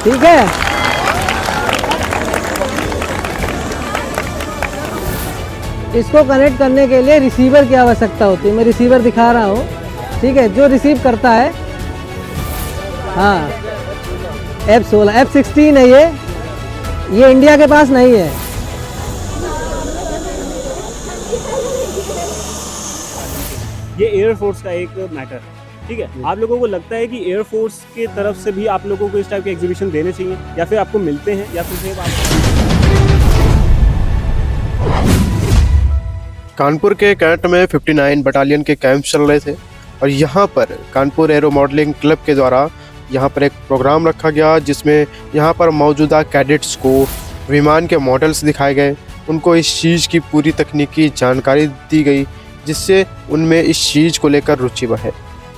ठीक है। इसको कनेक्ट करने के लिए रिसीवर की आवश्यकता होती है। मैं रिसीवर दिखा रहा हूँ, ठीक है। जो रिसीव करता है, हाँ, F16 F16 है ये इंडिया के पास नहीं है। ये एयरफोर्स का एक मैटर, ठीक है। आप लोगों को लगता है कि एयरफोर्स की तरफ से भी आप लोगों को इस टाइप के एग्जीबिशन देने चाहिए, या फिर आपको मिलते हैं, या फिर सिर्फ कानपुर के कैंट में 59 बटालियन के कैंप चल रहे थे और यहाँ पर कानपुर एरो मॉडलिंग क्लब के द्वारा यहाँ पर एक प्रोग्राम रखा गया, जिसमें यहाँ पर मौजूदा कैडेट्स को विमान के मॉडल्स दिखाए गए, उनको इस चीज़ की पूरी तकनीकी जानकारी दी गई, जिससे उनमें इस चीज़ को लेकर रुचि बढ़े।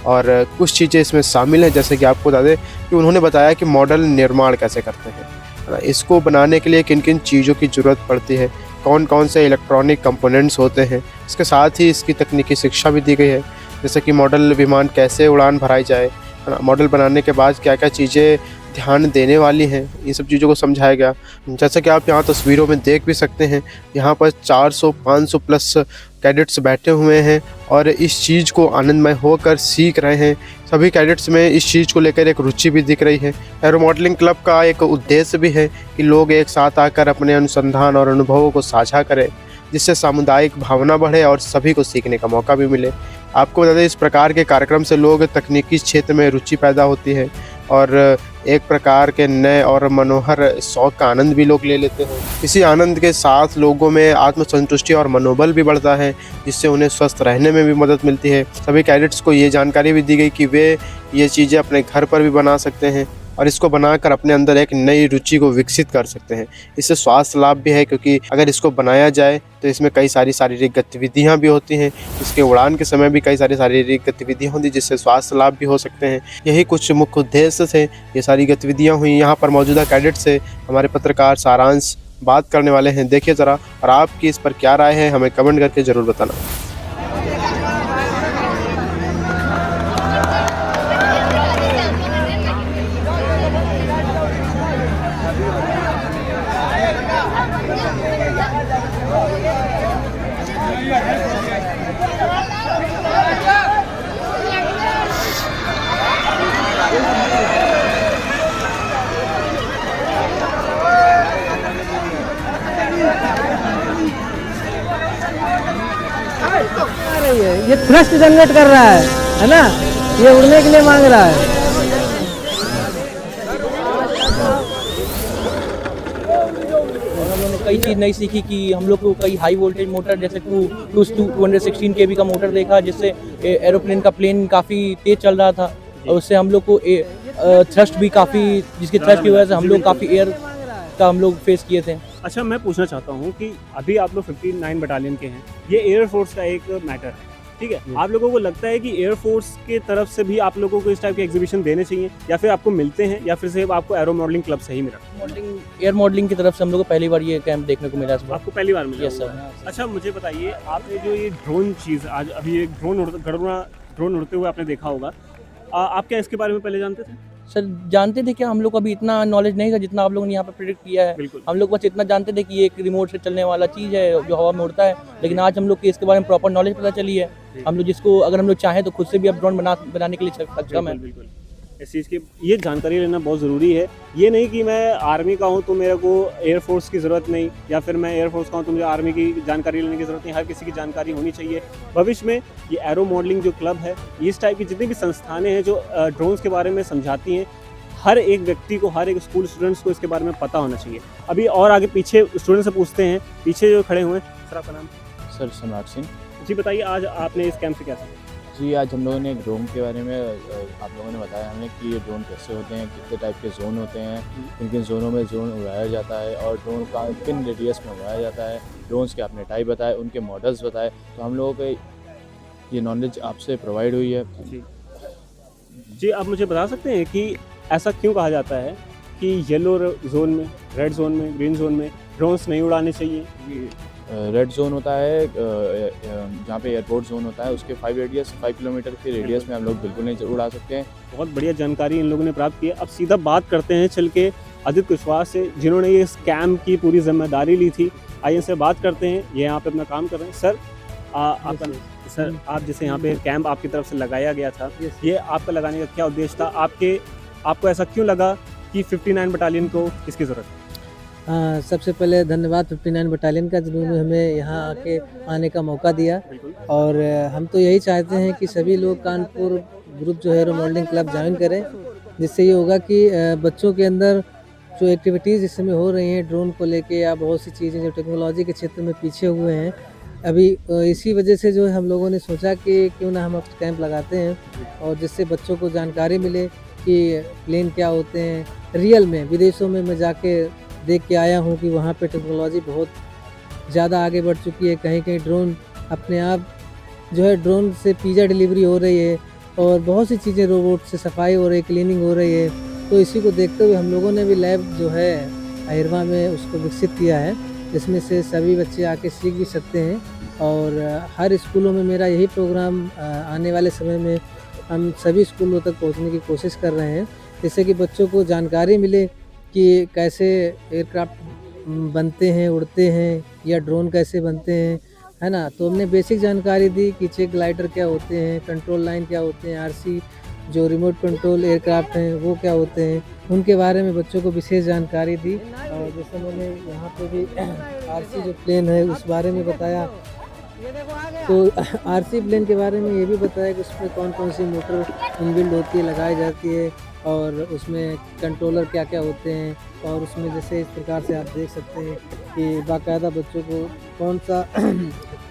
और कुछ चीज़ें इसमें शामिल हैं, जैसे कि आपको बता दें कि उन्होंने बताया कि मॉडल निर्माण कैसे करते हैं, इसको बनाने के लिए किन किन चीज़ों की ज़रूरत पड़ती है, कौन कौन से इलेक्ट्रॉनिक कंपोनेंट्स होते हैं। इसके साथ ही इसकी तकनीकी शिक्षा भी दी गई है, जैसे कि मॉडल विमान कैसे उड़ान भराई जाए, मॉडल बनाने के बाद क्या क्या चीज़ें ध्यान देने वाली हैं, इन सब चीज़ों को समझाया गया। जैसा कि आप यहाँ तस्वीरों में देख भी सकते हैं, यहाँ पर 400-500 प्लस कैडेट्स बैठे हुए हैं और इस चीज़ को आनंदमय होकर सीख रहे हैं। सभी कैडेट्स में इस चीज़ को लेकर एक रुचि भी दिख रही है। एरो मॉडलिंग क्लब का एक उद्देश्य भी है कि लोग एक साथ आकर अपने अनुसंधान और अनुभवों को साझा करें, जिससे सामुदायिक भावना बढ़े और सभी को सीखने का मौका भी मिले। आपको बता दें, इस प्रकार के कार्यक्रम से लोग तकनीकी क्षेत्र में रुचि पैदा होती है और एक प्रकार के नए और मनोहर शौक का आनंद भी लोग ले लेते हैं। इसी आनंद के साथ लोगों में आत्मसंतुष्टि और मनोबल भी बढ़ता है, जिससे उन्हें स्वस्थ रहने में भी मदद मिलती है। सभी कैडेट्स को ये जानकारी भी दी गई कि वे ये चीज़ें अपने घर पर भी बना सकते हैं और इसको बनाकर अपने अंदर एक नई रुचि को विकसित कर सकते हैं। इससे स्वास्थ्य लाभ भी है, क्योंकि अगर इसको बनाया जाए तो इसमें कई सारी शारीरिक गतिविधियां भी होती हैं। इसके उड़ान के समय भी कई सारी शारीरिक गतिविधियां होती, जिससे स्वास्थ्य लाभ भी हो सकते हैं। यही कुछ मुख्य उद्देश्य थे, ये सारी गतिविधियां हुई। यहाँ पर मौजूदा कैडेट से हमारे पत्रकार सारांश बात करने वाले हैं, देखिए ज़रा, और आपकी इस पर क्या राय है हमें कमेंट करके ज़रूर बताना। ये थ्रस्ट जनरेट कर रहा है ना, ये उड़ने के लिए मांग रहा है। कई चीज़ नई सीखी कि हम लोग को कई हाई वोल्टेज मोटर जैसे 216 kV का मोटर देखा, जिससे एरोप्लेन का प्लेन काफ़ी तेज चल रहा था और उससे हम लोग को थ्रस्ट भी काफ़ी, जिसके थ्रस्ट की वजह से हम लोग काफ़ी एयर का हम लोग फेस किए थे। अच्छा, मैं पूछना चाहता हूँ कि अभी आप लोग 59 बटालियन के हैं, ये एयरफोर्स का एक मैटर है, ठीक है। आप लोगों को लगता है कि एयरफोर्स के तरफ से भी आप लोगों को इस टाइप के एग्जीबिशन देने चाहिए, या फिर आपको मिलते हैं, या फिर सिर्फ आपको एरो मॉडलिंग क्लब से ही मिला? एयर मॉडलिंग की तरफ से हम लोग को पहली बार ये कैंप देखने को मिला। आपको पहली बार मिला? Yes sir. अच्छा, मुझे बताइए, आपने जो ये ड्रोन चीज़ आज अभी एक ड्रोन उड़ते हुए आपने देखा होगा, आप क्या इसके बारे में पहले जानते थे? सर जानते थे क्या, हम लोग को अभी इतना नॉलेज नहीं था जितना आप लोगों ने यहाँ पे प्रेडिक्ट किया है। बिल्कुल। हम लोग बस इतना जानते थे कि ये एक रिमोट से चलने वाला चीज़ है जो हवा में उड़ता है, लेकिन आज हम लोग को इसके बारे में प्रॉपर नॉलेज पता चली है। हम लोग जिसको अगर हम लोग चाहें तो खुद से भी अब ड्रोन बनाने के लिए सक्षम है। बिल्कुल, इस चीज़ की ये जानकारी लेना बहुत ज़रूरी है। ये नहीं कि मैं आर्मी का हूँ तो मेरे को एयरफोर्स की ज़रूरत नहीं, या फिर मैं एयरफोर्स का हूँ तो मुझे आर्मी की जानकारी लेने की ज़रूरत नहीं। हर किसी की जानकारी होनी चाहिए। भविष्य में ये एरो मॉडलिंग जो क्लब है, इस टाइप की जितनी भी संस्थानें हैं जो ड्रोन्स के बारे में समझाती हैं, हर एक व्यक्ति को, हर एक स्कूल स्टूडेंट्स को इसके बारे में पता होना चाहिए। अभी और आगे पीछे स्टूडेंट से पूछते हैं, पीछे जो खड़े हुए हैं। सर आपका नाम? सर सम्राट सिंह जी, बताइए आज आपने इस कैंप से क्या सीखा? जी, आज हम लोगों ने ड्रोन के बारे में आप लोगों ने बताया हमें कि ये ड्रोन कैसे होते हैं, कितने टाइप के जोन होते हैं, किन किन जोनों में ड्रोन उड़ाया जाता है और ड्रोन का किन रेडियस में उड़ाया जाता है। ड्रोन्स के आपने टाइप बताए, उनके मॉडल्स बताए, तो हम लोगों को ये नॉलेज आपसे प्रोवाइड हुई है। जी, आप मुझे बता सकते हैं कि ऐसा क्यों कहा जाता है कि येलो जोन में, रेड जोन में, ग्रीन जोन में ड्रोन्स नहीं उड़ाने चाहिए? रेड जोन होता है जहाँ पे एयरपोर्ट जोन होता है, उसके 5 किलोमीटर के रेडियस में हम लोग बिल्कुल नहीं उड़ा सकते हैं। बहुत बढ़िया जानकारी इन लोगों ने प्राप्त की है। अब सीधा बात करते हैं चल के आदित्य कुशवाहा से, जिन्होंने ये स्कैम की पूरी जिम्मेदारी ली थी। आइए इनसे बात करते हैं, ये यहाँ पे अपना काम कर रहे हैं। सर आपका सर आप जैसे यहाँ पे कैंप आपकी तरफ से लगाया गया था, ये आपका लगाने का क्या उद्देश्य था? आपको ऐसा क्यों लगा कि 59 बटालियन को इसकी ज़रूरत है? सबसे पहले धन्यवाद 59 बटालियन का, जिन्होंने हमें यहाँ आने का मौका दिया। और हम तो यही चाहते हैं कि सभी लोग कानपुर ग्रुप जो है एरो मॉडलिंग क्लब ज्वाइन करें, जिससे ये होगा कि बच्चों के अंदर जो एक्टिविटीज़ इस समय हो रही हैं ड्रोन को लेके या बहुत सी चीज़ें जो टेक्नोलॉजी के क्षेत्र में पीछे हुए हैं, अभी इसी वजह से जो है हम लोगों ने सोचा कि क्यों ना हम अब कैंप लगाते हैं और जिससे बच्चों को जानकारी मिले कि प्लेन क्या होते हैं। रियल में विदेशों में मैं जाके देख के आया हूँ कि वहाँ पे टेक्नोलॉजी बहुत ज़्यादा आगे बढ़ चुकी है। कहीं कहीं ड्रोन अपने आप जो है ड्रोन से पिज़्ज़ा डिलीवरी हो रही है और बहुत सी चीज़ें रोबोट से सफाई हो रही है, क्लीनिंग हो रही है। तो इसी को देखते हुए हम लोगों ने भी लैब जो है अहिरवा में उसको विकसित किया है, जिसमें से सभी बच्चे आके सीख भी सकते हैं। और हर स्कूलों में मेरा यही प्रोग्राम आने वाले समय में हम सभी स्कूलों तक पहुँचने की कोशिश कर रहे हैं, जिससे कि बच्चों को जानकारी मिले कि कैसे एयरक्राफ्ट बनते हैं, उड़ते हैं, या ड्रोन कैसे बनते हैं, है ना। तो हमने बेसिक जानकारी दी कि चेक ग्लाइडर क्या होते हैं, कंट्रोल लाइन क्या होते हैं, आरसी जो रिमोट कंट्रोल एयरक्राफ्ट हैं वो क्या होते हैं, उनके बारे में बच्चों को विशेष जानकारी दी। और जैसे मैंने यहाँ पे भी आरसी जो प्लेन है उस बारे में बताया, तो आरसी प्लेन के बारे में ये भी बताया कि उसमें कौन कौन सी मोटर इनबिल्ड होती है, लगाई जाती है, और उसमें कंट्रोलर क्या क्या होते हैं। और उसमें जैसे इस प्रकार से आप देख सकते हैं कि बाकायदा बच्चों को कौन सा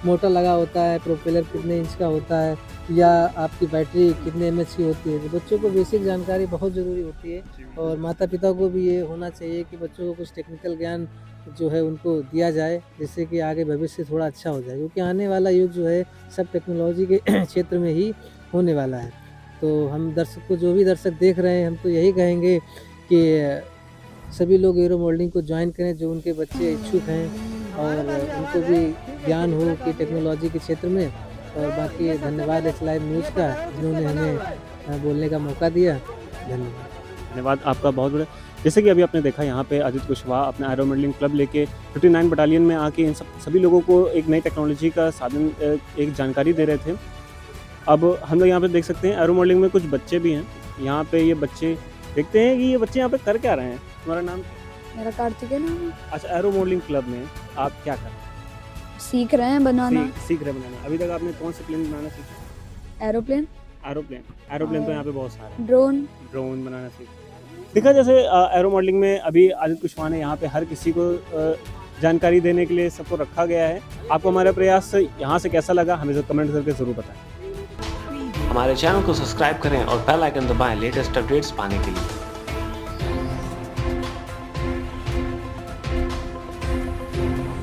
मोटर लगा होता है, प्रोपेलर कितने इंच का होता है, या आपकी बैटरी कितने एमएच की होती है। तो बच्चों को बेसिक जानकारी बहुत ज़रूरी होती है और माता पिता को भी ये होना चाहिए कि बच्चों को कुछ टेक्निकल ज्ञान जो है उनको दिया जाए, जिससे कि आगे भविष्य थोड़ा अच्छा हो जाए, क्योंकि आने वाला युग जो है सब टेक्नोलॉजी के क्षेत्र में ही होने वाला है। तो हम दर्शक को, जो भी दर्शक देख रहे हैं, हम तो यही कहेंगे कि सभी लोग एरो मॉडलिंग को ज्वाइन करें, जो उनके बच्चे इच्छुक हैं और उनको भी ज्ञान हो कि टेक्नोलॉजी के क्षेत्र में। और बाकी धन्यवाद एच लाइव न्यूज़ का, जिन्होंने हमें बोलने का मौका दिया। धन्यवाद आपका बहुत बड़ा। जैसे कि अभी आपने देखा यहाँ पे आदित्य कुशवाहा अपना एरो मॉडलिंग क्लब लेके 59 बटालियन में आके इन सभी लोगों को एक नई टेक्नोलॉजी का साधन, एक जानकारी दे रहे थे। अब हम लोग यहाँ पे देख सकते हैं एरो मॉडलिंग में कुछ बच्चे भी हैं। यहाँ पे ये बच्चे देखते हैं कि ये बच्चे यहाँ पे कर क्या रहे हैं। तुम्हारा नाम? मेरा कार्तिक है नाम। अच्छा, एरो मॉडलिंग क्लब में आप क्या कर रहे हैं? सीख रहे हैं बनाना। सीख रहे हैं बनाना। अभी तक आपने कौन से प्लेन बनाना सीखा? एरोप्लेन एरोप्लेन तो यहाँ पे बहुत सारे। ड्रोन बनाना सीखा। देखा जैसे एरो मॉडलिंग में अभी आदित्य कुशवाहा ने यहाँ पे हर किसी को जानकारी देने के लिए सबको रखा गया है। आपको हमारा प्रयास यहाँ से कैसा लगा, हमें कमेंट करके ज़रूर बताएं। हमारे चैनल को सब्सक्राइब करें और बेल आइकन दबाएं लेटेस्ट अपडेट्स पाने के लिए।